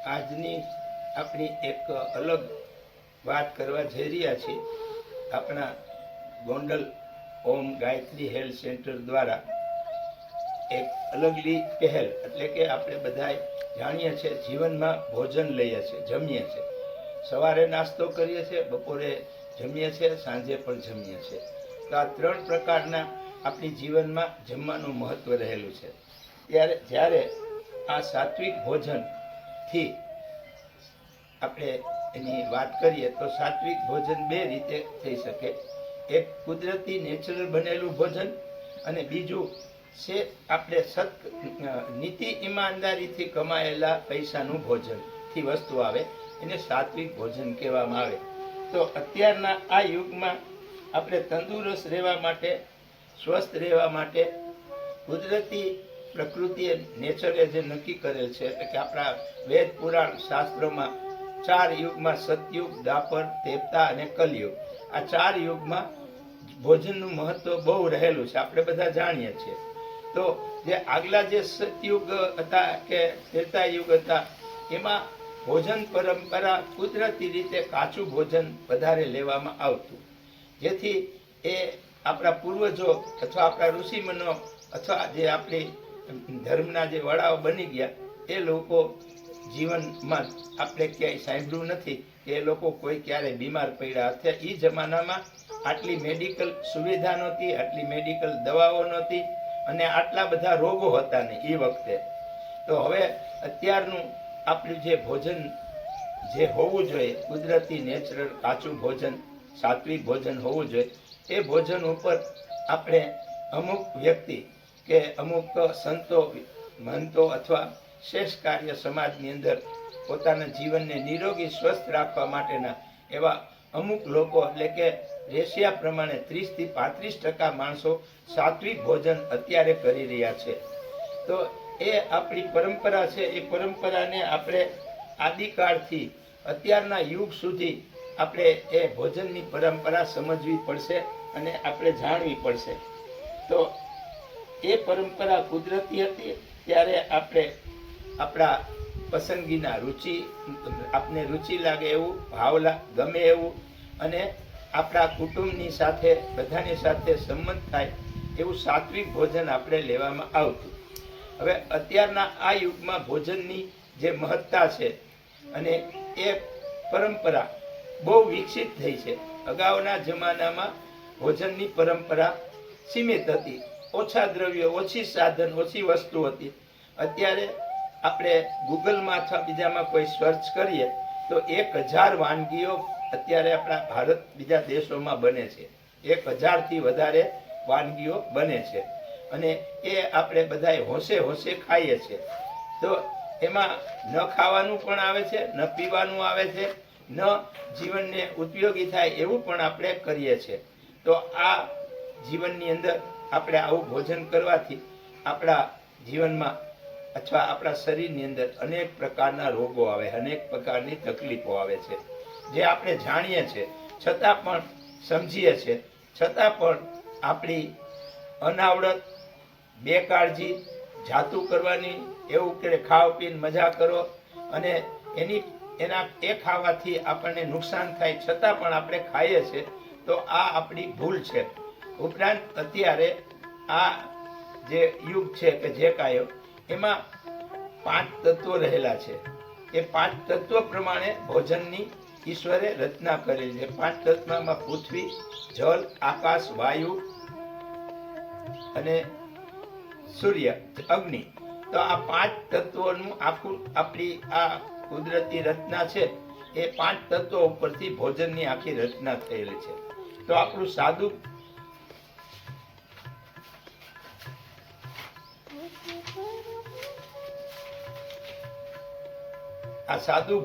આજની આપણી એક અલગ વાત કરવા જઈ રહ્યા છીએ. આપણા ગોંડલ ઓમ ગાયત્રી હેલ્થ સેન્ટર દ્વારા એક અલગલી પહેલ, એટલે કે આપણે બધા જાણીએ છીએ જીવનમાં ભોજન લઈએ છીએ, જમીએ છીએ. સવારે નાસ્તો કરીએ છીએ, બપોરે જમીએ છીએ, સાંજે પણ જમીએ છીએ. તો આ 3 પ્રકારના આપણી જીવનમાં જમવાનું મહત્વ રહેલું છે. ત્યારે જ્યારે આ સાત્વિક ભોજનથી આપણે એની વાત કરીએ તો સાત્વિક ભોજન 2 રીતે થઈ શકે. એક કુદરતી નેચરલ બનેલું ભોજન, અને બીજું છે આપણે નીતિ ઈમાનદારીથી કમાયેલા પૈસાનું ભોજનથી વસ્તુ આવે, એને સાત્વિક ભોજન કહેવામાં આવે. તો અત્યારના આ યુગમાં આપણે તંદુરસ્ત રહેવા માટે, સ્વસ્થ રહેવા માટે કુદરતી પ્રકૃતિએ, નેચરે જે નક્કી કરેલ છે, એટલે કે આપણા વેદ પુરાણ શાસ્ત્રોમાં 4 યુગમાં સતયુગ, દ્વાપર, ત્રેતા અને કલયુગ, આ 4 યુગમાં ભોજનનું મહત્વ બહુ રહેલું છે, આપણે બધા જાણીએ છીએ. તો જે આગલા જે સતયુગ હતા કે ત્રેતા યુગ હતા, એમાં ભોજન પરંપરા કુદરતી રીતે કાચું ભોજન વધારે લેવામાં આવતું, જેથી એ આપણા પૂર્વજો અથવા આપણા ઋષિમુનિઓ અથવા જે આપણી ધર્મના જે વડાઓ બની ગયા, એ લોકો જીવનમાં આપણે ક્યાંય સાંભળ્યું નથી કે એ લોકો કોઈ ક્યારે બીમાર પડ્યા. અથવા એ જમાનામાં આટલી મેડિકલ સુવિધા નહોતી, આટલી મેડિકલ દવાઓ નહોતી, અને આટલા બધા રોગો હતા નહીં એ વખતે. તો હવે અત્યારનું આપણું જે ભોજન જે હોવું જોઈએ, કુદરતી નેચરલ કાચું ભોજન, સાત્વિક ભોજન હોવું જોઈએ, એ ભોજન ઉપર આપણે અમુક વ્યક્તિ કે અમુક સંતો, મહંતો અથવા શ્રેષ્ઠ કાર્ય સમાજની અંદર પોતાના જીવનને નિરોગી સ્વસ્થ રાખવા માટેના એવા અમુક લોકો, એટલે કે રેશિયા પ્રમાણે 30 થી 35% માણસો સાત્વિક ભોજન અત્યારે કરી રહ્યા છે. તો એ આપણી પરંપરા છે. એ પરંપરાને આપણે આદિકાળથી અત્યારના યુગ સુધી આપણે એ ભોજનની પરંપરા સમજવી પડશે અને આપણે જાણવી પડશે. તો એ પરંપરા કુદરતી હતી, ત્યારે આપણે આપણા પસંદગીના આપને રુચિ લાગે એવું, ગમે એવું, અને આપણા કુટુંબની સાથે, બધાની સાથે સંમત થાય એવું સાત્વિક ભોજન આપણે લેવામાં આવતું. હવે અત્યારના આ યુગમાં ભોજનની જે મહત્તા છે, અને એ પરંપરા બહુ વિકસિત થઈ છે. અગાઉના જમાનામાં ભોજનની પરંપરા સીમિત હતી, ઓછા દ્રવ્યો, ઓછી સાધન, ઓછી વસ્તુ હતી. અત્યારે આપણે ગૂગલમાં અથવા બીજામાં કોઈ સર્ચ કરીએ તો 1000 વાનગીઓ અત્યારે આપણા ભારત, બીજા દેશોમાં બને છે. 1000થી વધારે વાનગીઓ બને છે, અને એ આપણે બધા હોશે હોશે ખાઈએ છીએ. તો એમાં ન ખાવાનું પણ આવે છે, ન પીવાનું આવે છે, ન જીવનને ઉપયોગી થાય એવું પણ આપણે કરીએ છીએ. તો આ જીવનની અંદર આપણે આવું ભોજન કરવાથી આપણા જીવનમાં અથવા આપણા શરીરની અંદર અનેક પ્રકારના રોગો આવે, અનેક પ્રકારની તકલીફો આવે છે, જે આપણે જાણીએ છીએ, છતાં પણ સમજીએ છીએ, છતાં પણ આપણી અનાવડત, બેકાળજી, જાતું કરવાની, એવું કે ખાવ પીને મજા કરો, અને એ ખાવાથી આપણને નુકસાન થાય, છતાં પણ આપણે ખાઈએ છીએ. તો આ આપણી ભૂલ છે. ઉપરાંત અત્યારે આ જે યુગ છે કે જે કાયો, એમાં 5 તત્વો રહેલા છે. એ 5 તત્વો પ્રમાણે ભોજનની ઈશ્વરે રચના કરેલી છે. 5 તત્વમાં પૃથ્વી, જલ, આકાશ, વાયુ અને સૂર્ય, અગ્નિ. તો આ 5 તત્વોનું આખું આપણી આ કુદરતી રચના છે. એ 5 તત્વો ઉપરથી ભોજનની આખી રચના થયેલી છે. તો આપણું સાદું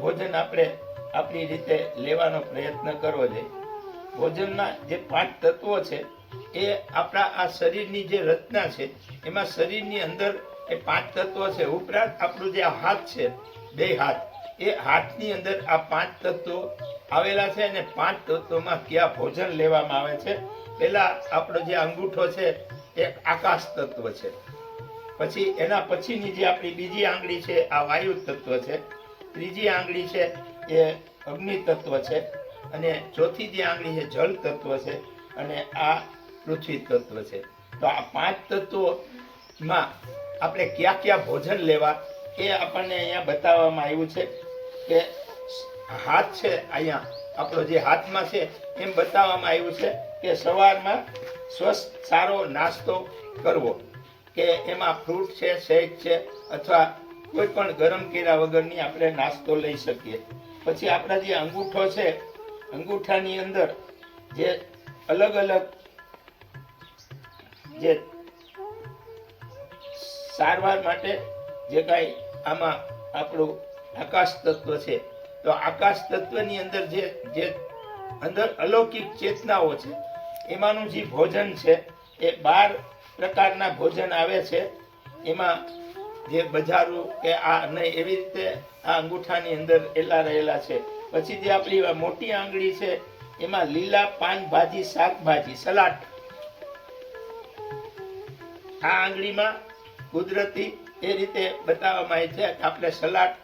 ભોજન આપણે આપણી રીતે લેવાનો પ્રયત્ન કરવો જોઈએ. ભોજનના જે 5 તત્વો છે, એ આપણા આ શરીરની જે રચના છે, એમાં શરીરની અંદર એ 5 તત્વો છે. ઉપરાંત આપણું જે હાથ છે, 2 હાથ, એ હાથની અંદર આ 5 તત્વો આવેલા છે. અને 5 તત્વોમાં કયા ભોજન લેવામાં આવે છે. પહેલા આપણો જે અંગૂઠો છે એ આકાશ તત્વ છે. પછી એના પછીની જે આપણી બીજી આંગળી છે, આ વાયુ તત્વ છે. ત્રીજી આંગળી છે એ અગ્નિ તત્વ છે, અને ચોથી જે આંગળી છે જળ તત્વ છે, અને આ પૃથ્વી તત્વ છે. તો આ 5 તત્વોમાં આપણે કયા કયા ભોજન લેવા એ આપણને અહીંયા બતાવવામાં આવ્યું છે. કે હાથ છે, અહીંયા આપણો જે હાથમાં છે એમ બતાવવામાં આવ્યું છે કે સવારમાં સ્વસ્થ સારો નાસ્તો કરવો, કે એમાં ફ્રૂટ છે, શેક છે, અથવા કોઈ પણ ગરમ કર્યા વગરની આપણે નાસ્તો લઈ શકીએ. પછી આપણા જે અંગૂઠો છે, અંગૂઠાની અંદર જે અલગ અલગ જે સારવાર માટે જે કાંઈ આમાં આપણું આકાશ તત્વ છે, તો આકાશ તત્વની અંદર જે અંદર અલૌકિક ચેતનાઓ છે એમાંનું જે ભોજન છે એ 12 પ્રકારના ભોજન આવે છે. એમાં જે બજારું કે આ નહીં એવી રીતે આ અંગૂઠાની અંદર એલા રહેલા છે. પછી જે આપણી મોટી આંગળી છે એમાં લીલા પાન ભાજી, શાકભાજી, સલાડ. આ આંગળીમાં કુદરતી એ રીતે બતાવવામાં આવે છે કે આપણે સલાડ,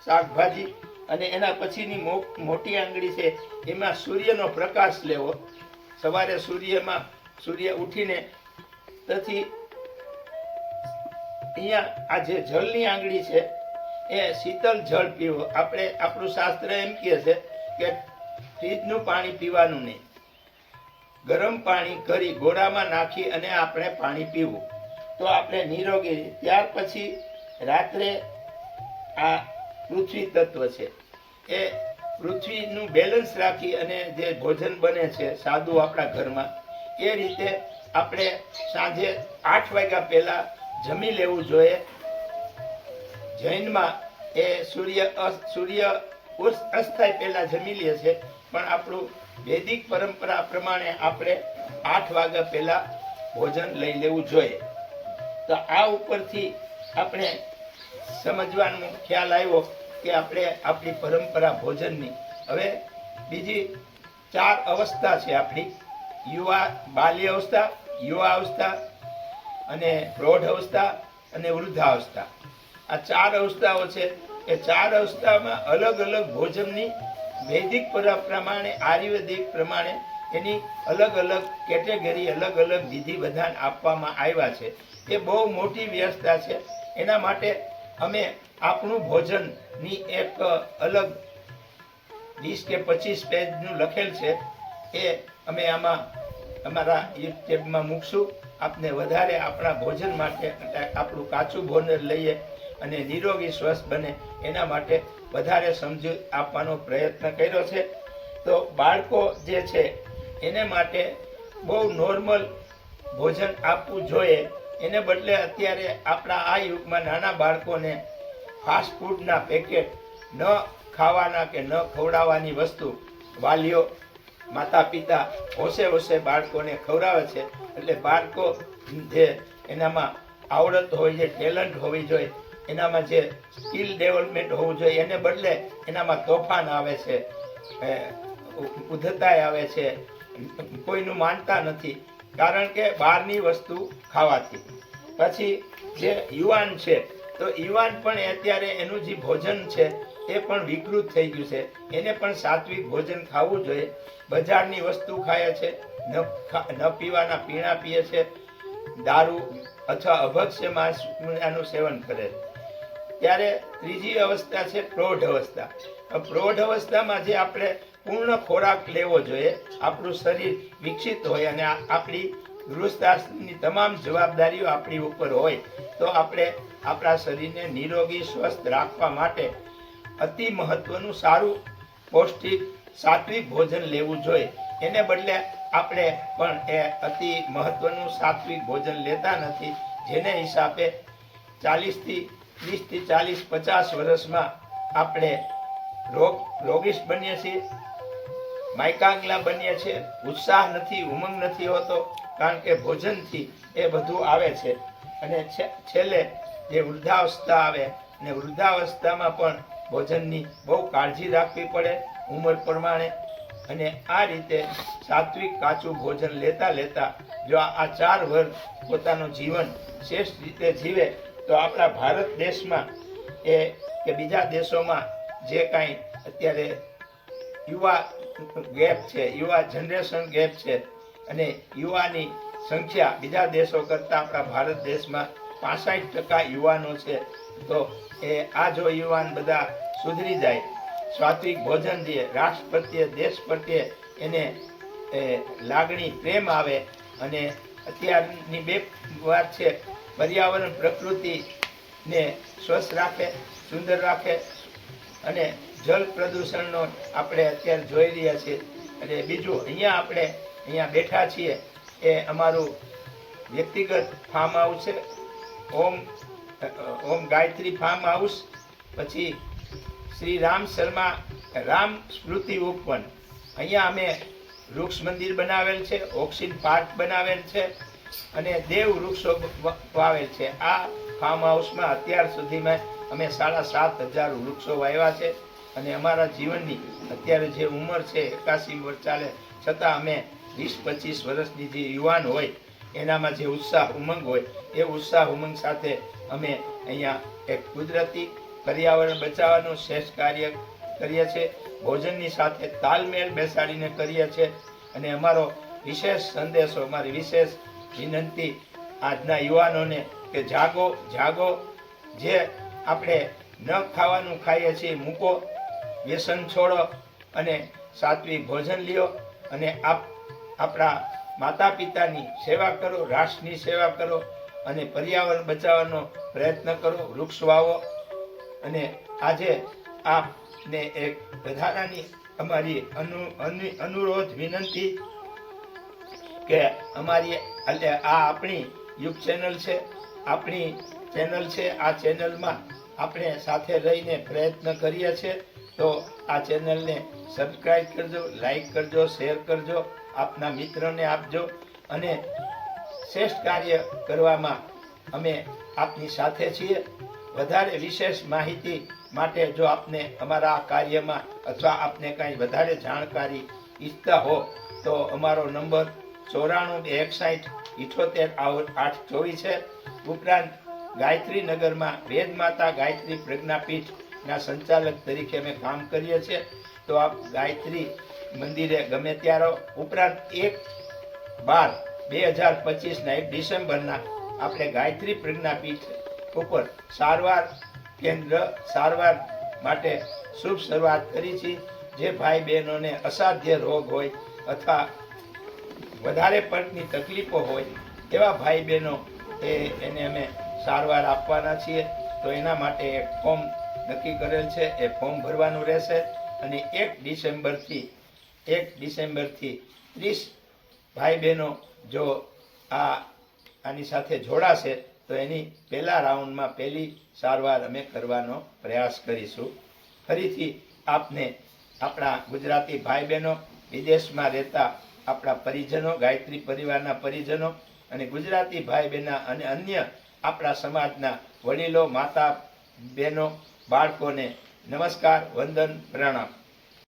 શાકભાજી, અને એના પછીની મોટી આંગળી છે એમાં સૂર્યનો પ્રકાશ લેવો. સવારે સૂર્ય ઉઠીને તેથી અહીંયા આ જે જળની આંગળી છે એ શીતળ જળ પીવો. આપણું શાસ્ત્ર એમ કહે છે કે ફ્રીજનું પાણી પીવાનું નહીં, ગરમ પાણી કરી ગોળામાં નાખી અને આપણે પાણી પીવું, તો આપણે નિરોગી. ત્યાર પછી રાત્રે આ પૃથ્વી તત્વ છે એ પૃથ્વીનું બેલેન્સ રાખી અને જે ભોજન બને છે સાદું આપણા ઘરમાં, એ રીતે આપણે સાંજે 8 વાગ્યા પહેલા જમી લેવું જોઈએ. જૈનમાં એ સૂર્ય અસ્ત થાય પહેલા જમી લે છે, પણ આપણું વૈદિક પરંપરા પ્રમાણે આપણે 8 વાગ્યા પહેલા ભોજન લઈ લેવું જોઈએ. તો આ ઉપરથી આપણે સમજવાનો ખ્યાલ આવ્યો કે આપણે આપણી પરંપરા ભોજનની. હવે બીજી 4 અવસ્થા છે આપણી: બાલ્ય અવસ્થા, યુવા અવસ્થા, અને પ્રૌઢ અવસ્થા, અને વૃદ્ધાવસ્થા. આ 4 અવસ્થાઓ છે. એ 4 અવસ્થામાં અલગ અલગ ભોજનની વૈદિક પ્રમાણે, આયુર્વેદિક પ્રમાણે એની અલગ અલગ કેટેગરી, અલગ અલગ વિધિ વિધાન આપવામાં આવ્યા છે. એ બહુ મોટી વ્યવસ્થા છે. એના માટે અમે આપણું ભોજનની એક અલગ 20 કે 25 પેજનું લખેલ છે, એ અમે આમાં અમારા યુટ્યુબમાં મૂકશું. આપને વધારે આપણા ભોજન માટે આપણું કાચું ભોજન લઈએ અને નિરોગી સ્વસ્થ બને એના માટે વધારે સમજણ આપવાનો પ્રયત્ન કર્યો છે. તો બાળકો જે છે એને માટે બહુ નોર્મલ ભોજન આપવું જોઈએ. એને બદલે અત્યારે આપણા આ યુગમાં નાના બાળકોને ફાસ્ટ ફૂડના પેકેટ ન ખાવાના કે ન ખવડાવવાની વસ્તુ વાલીઓ, માતા પિતા હોશે બાળકોને ખવડાવે છે. એટલે બાળકો જે એનામાં આવડત હોય, જે ટેલેન્ટ હોવી જોઈએ, એનામાં જે સ્કિલ ડેવલપમેન્ટ હોવું જોઈએ, એને બદલે એનામાં તોફાન આવે છે, ઉદ્ધતાય આવે છે, કોઈનું માનતા નથી, કારણ કે બહારની વસ્તુ ખાવાથી. પછી જે યુવાન છે, તો યુવાન પણ અત્યારે એનું જે ભોજન છે એ પણ વિકૃત થઈ ગયું છે. એને પણ સાત્વિક ભોજન ખાવું જોઈએ. બજારની વસ્તુ ખાય છે, ન પીવાના પીણા પીએ છે, દારૂ અથવા અભક્ષ્ય માંસનું સેવન કરે છે. ત્યારે ત્રીજી અવસ્થા છે પ્રૌઢ અવસ્થા. પ્રૌઢ અવસ્થામાં જે આપણે પૂર્ણ ખોરાક લેવો જોઈએ, આપણું શરીર વિકસિત હોય અને આપણી ગૃહસ્થાશ્રમની તમામ જવાબદારીઓ આપણી ઉપર હોય, તો આપણે આપણા શરીરને નિરોગી સ્વસ્થ રાખવા માટે અતિ મહત્વનું સારું પૌષ્ટિક સાત્વિક ભોજન લેવું જોઈએ. એને બદલે આપણે પણ એ અતિ મહત્વનું સાત્વિક ભોજન લેતા નથી, જેને હિસાબે 30 થી 40, 50 વર્ષમાં આપણે રોગીશ બનીએ છીએ, માયકાંગલા બનીએ છીએ, ઉત્સાહ નથી, ઉમંગ નથી હોતો, કારણ કે ભોજનથી એ બધું આવે છે. અને છેલ્લે જે વૃદ્ધાવસ્થા આવે, ને વૃદ્ધાવસ્થામાં પણ ભોજનની બહુ કાળજી રાખવી પડે ઉંમર પ્રમાણે. અને આ રીતે સાત્વિક કાચું ભોજન લેતા લેતા જો આ 4 વર્ષ પોતાનું જીવન શ્રેષ્ઠ રીતે જીવે, તો આપણા ભારત દેશમાં કે બીજા દેશોમાં જે કાંઈ અત્યારે યુવા ગેપ છે, યુવા જનરેશન ગેપ છે, અને યુવાની સંખ્યા બીજા દેશો કરતાં આપણા ભારત દેશમાં 65% યુવાનો છે. તો આ જો યુવાન બધા સુધરી જાય, સાત્વિક ભોજન દે, રાષ્ટ્ર પ્રત્યે દેશ પ્રત્યે એને લાગણી પ્રેમ આવે, અને અત્યારની બે વાત છે, પર્યાવરણ પ્રકૃતિને સ્વસ્થ રાખે, સુંદર રાખે, અને જલ પ્રદૂષણનો આપણે અત્યારે જોઈ રહ્યા છીએ. અને બીજું આપણે અહીંયા બેઠા છીએ એ અમારું વ્યક્તિગત ફાર્મ હાઉસ છે, ઓમ ગાયત્રી ફાર્મ હાઉસ. પછી શ્રી રામ શર્મા રામ સ્મૃતિ ઉપવન, અહીંયા અમે વૃક્ષ મંદિર બનાવેલ છે, ઓક્સિન પાર્ક બનાવેલ છે, અને દેવ વૃક્ષો વાવેલ છે. આ ફાર્મ હાઉસમાં અત્યાર સુધીમાં અમે 7,500 વૃક્ષો વાવ્યા છે. અને અમારા જીવનની અત્યારે જે ઉંમર છે 81 વર્ષ ચાલે, છતાં અમે 20-25 વર્ષની જે યુવાન હોય એનામાં જે ઉત્સાહ ઉમંગ હોય એ ઉત્સાહ ઉમંગ સાથે અમે અહીંયા એક કુદરતી પર્યાવરણ બચાવવાનું શ્રેષ્ઠ કાર્ય કરીએ છીએ. ભોજનની સાથે તાલમેલ બેસાડીને કરીએ છીએ. અને અમારો વિશેષ સંદેશો, અમારી વિશેષ વિનંતી આજના યુવાનોને કે જાગો જાગો, જે આપણે ન ખાવાનું ખાઈએ છીએ મૂકો, વ્યસન છોડો, અને સાત્વિક ભોજન લ્યો, અને આપણા માતા પિતાની સેવા કરો, રાષ્ટ્રની સેવા કરો, અને પર્યાવરણ બચાવવાનો પ્રયત્ન કરો, વૃક્ષ વાવો. અને આજે આપને એક વધારાની અમારી અનુરોધ વિનંતી કે અમારી આપણી યુગ ચેનલ છે, આપણી ચેનલ છે. આ ચેનલમાં આપણે સાથે રહીને પ્રયત્ન કરીએ છીએ. તો આ ચેનલને સબસ્ક્રાઈબ કરજો, લાઈક કરજો, શેર કરજો, આપના મિત્રોને આપજો. અને શ્રેષ્ઠ કાર્ય કરવામાં અમે આપની સાથે છીએ. વધારે વિશેષ માહિતી માટે જો આપને અમારા આ કાર્યમાં અથવા આપને કાંઈ વધારે જાણકારી ઈચ્છતા હો તો અમારો નંબર 94 161 78 824 છે. ઉપરાંત ગાયત્રી નગરમાં વેદ માતા ગાયત્રી પ્રજ્ઞાપીઠના સંચાલક તરીકે અમે કામ કરીએ છીએ. તો આપ ગાયત્રી મંદિરે ગમે ત્યારે, ઉપરાંત 1/12/2025 ડિસેમ્બરના આપણે ગાયત્રી પ્રજ્ઞાપીઠ ઉપર સારવાર કેન્દ્ર, સારવાર માટે શુભ શરૂઆત કરી છે. જે ભાઈ બહેનોને અસાધ્ય રોગ હોય અથવા વધારે પડતી તકલીફો હોય એવા ભાઈ બહેનો એને અમે સારવાર આપવાના છીએ. તો એના માટે એક ફોર્મ નક્કી કરેલ છે, એ ફોર્મ ભરવાનું રહેશે. અને 1 ડિસેમ્બરથી 30 ભાઈ બહેનો જો આની સાથે જોડાશે તો એની પહેલા રાઉન્ડમાં પહેલી સારવાર અમે કરવાનો પ્રયાસ કરીશું. ફરીથી આપને આપણા ગુજરાતી ભાઈ બહેનો, વિદેશમાં રહેતા આપણા પરિજનો, ગાયત્રી પરિવારના પરિજનો, અને ગુજરાતી ભાઈ બહેના અને અન્ય આપણા સમાજના વડીલો, માતા બહેનો, બાળકોને નમસ્કાર, વંદન, પ્રણામ.